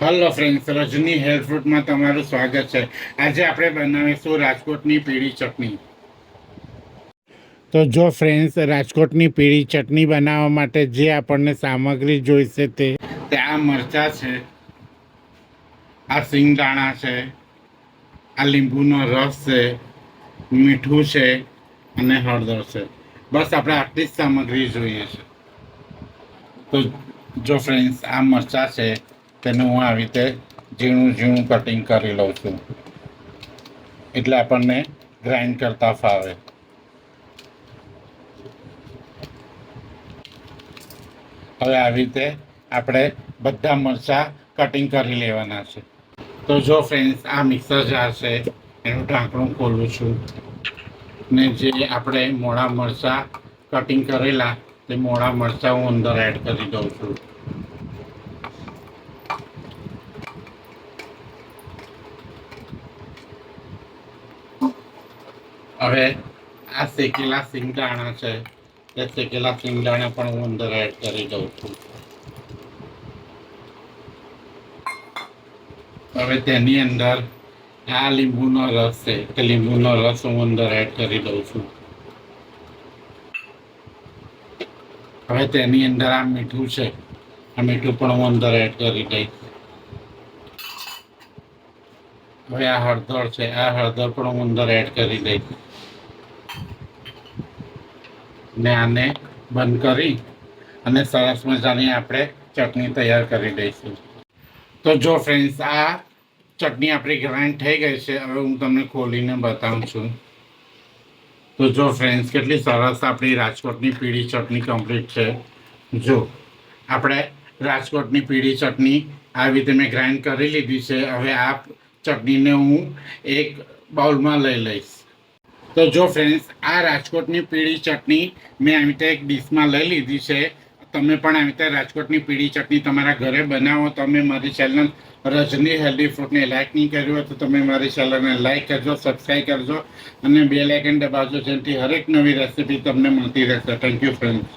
Hello friends, રજની health ફૂડમાં તમારું સ્વાગત છે. આજે આપણે બનાવીશું રાજકોટની પીળી ચટણી. તો જો ફ્રેન્ડ્સ, રાજકોટની પીળી ચટણી બનાવવા માટે જે આપણને સામગ્રી જોઈશે તે આ મરચાં છે, આ સિંગદાણા છે, આ લીંબુનો રસ છે, મીઠું છે અને હળદર છે. બસ આપણે આટલી જ સામગ્રી જોઈએ છે. તો જો ફ્રેન્ડ્સ, આ મરચાં છે તેને હું આવી રીતે ઝીણું ઝીણું કટિંગ કરી લઉં છું, એટલે આપણને ગ્રાઇન્ડ કરતા ફાવે. હવે આવી રીતે આપણે બધા મરચાં કટિંગ કરી લેવાના છે. તો જો ફ્રેન્ડ્સ, આ મિક્સર જાર છે, એનું ઢાંકણું ખોલું છું ને જે આપણે મોળા મરચાં કટિંગ કરેલા તે મોળા મરચાં હું અંદર એડ કરી દઉં છું. હવે આ શેકેલા સિંગદાણા છે, એ શેકેલા સિંગદાણા પણ હું અંદર એડ કરી દઉં છું. હવે તેની અંદર આ લીંબુનો રસ છે, તે લીંબુનો રસ હું અંદર એડ કરી દઉં છું. હવે તેની અંદર આ મીઠું છે, આ મીઠું પણ હું અંદર એડ કરી દઈશ. હવે આ હળદર છે, આ હળદર પણ હું અંદર એડ કરી દઈશ ને આને બંધ કરી અને સરસ મજાની આપણે ચટણી તૈયાર કરી દઈશું. તો જો ફ્રેન્ડ્સ, આ ચટણી આપણી ગ્રાઇન્ડ થઈ ગઈ છે. હવે હું તમને ખોલીને બતાવું છું. તો જો ફ્રેન્ડ્સ, કેટલી સરસ આપણી રાજકોટની પીળી ચટણી કમ્પ્લીટ છે. જો આપણે રાજકોટની પીળી ચટણી આવી રીતે મેં ગ્રાઇન્ડ કરી લીધી છે. હવે આ ચટણીને હું એક બાઉલમાં લઈ લઈશ. તો જો ફ્રેન્ડ્સ, આ રાજકોટની પીળી ચટણી મેં આવી રીતે એક ડીશમાં લઈ લીધી છે. તમે પણ આવી રીતે રાજકોટની પીળી ચટણી તમારા ઘરે બનાવો. તમે મારી ચેનલ રજની હેલ્ધી ફૂડને લાઇક નહીં કર્યું હોય તો તમે મારી ચેનલને લાઇક કરજો, સબસ્ક્રાઈબ કરજો અને બેલ આઇકન દબાવજો, જેનાથી હરેક નવી રેસીપી તમને મળતી રહેશે. Thank you friends.